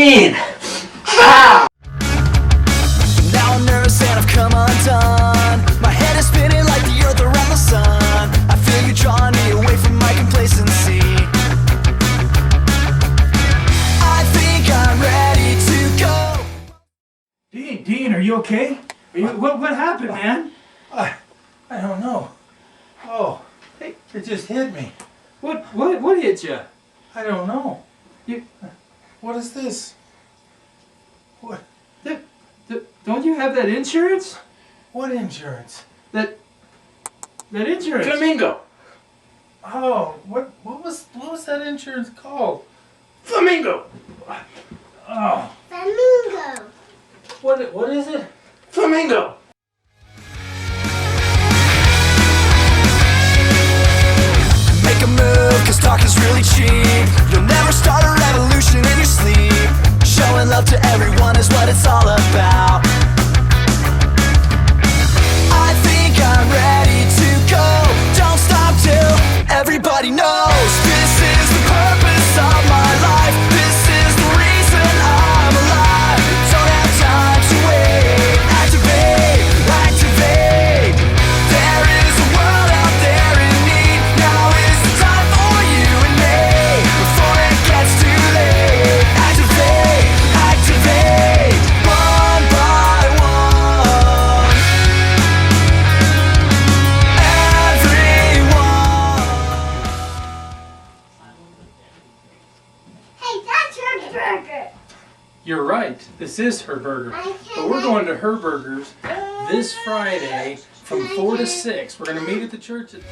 Dean! Ah! Now I'm nervous and I've come undone. My head is spinning like the earth around the sun. I feel you drawing me away from my complacency. I think I'm ready to go. Dean, are you okay? What happened, man? I don't know. Oh, Hey, it just hit me. what hit you? I don't know. You What is this? What? don't you have that insurance? What insurance? That insurance. Flamingo! Oh, what was that insurance called? Flamingo! Oh, Flamingo. what is it? Flamingo! Make a move, cause talk is really cheap. You'll never start a revolution in your sleep. Showing love to everyone is what it's all about. I think I'm ready to go. Don't stop till everybody knows. This is the purpose of my life. This is the reason I'm alive. Don't have time to wait. Activate, activate. There is a world out there in need. Now is the time for you and me. Before it gets too late. Activate, activate. One by one. Everyone. Hey, that's your burger. You're right. This is Her Burger. I can't But we're going to Her Burgers this Friday from 4 to 6. We're going to meet at the church at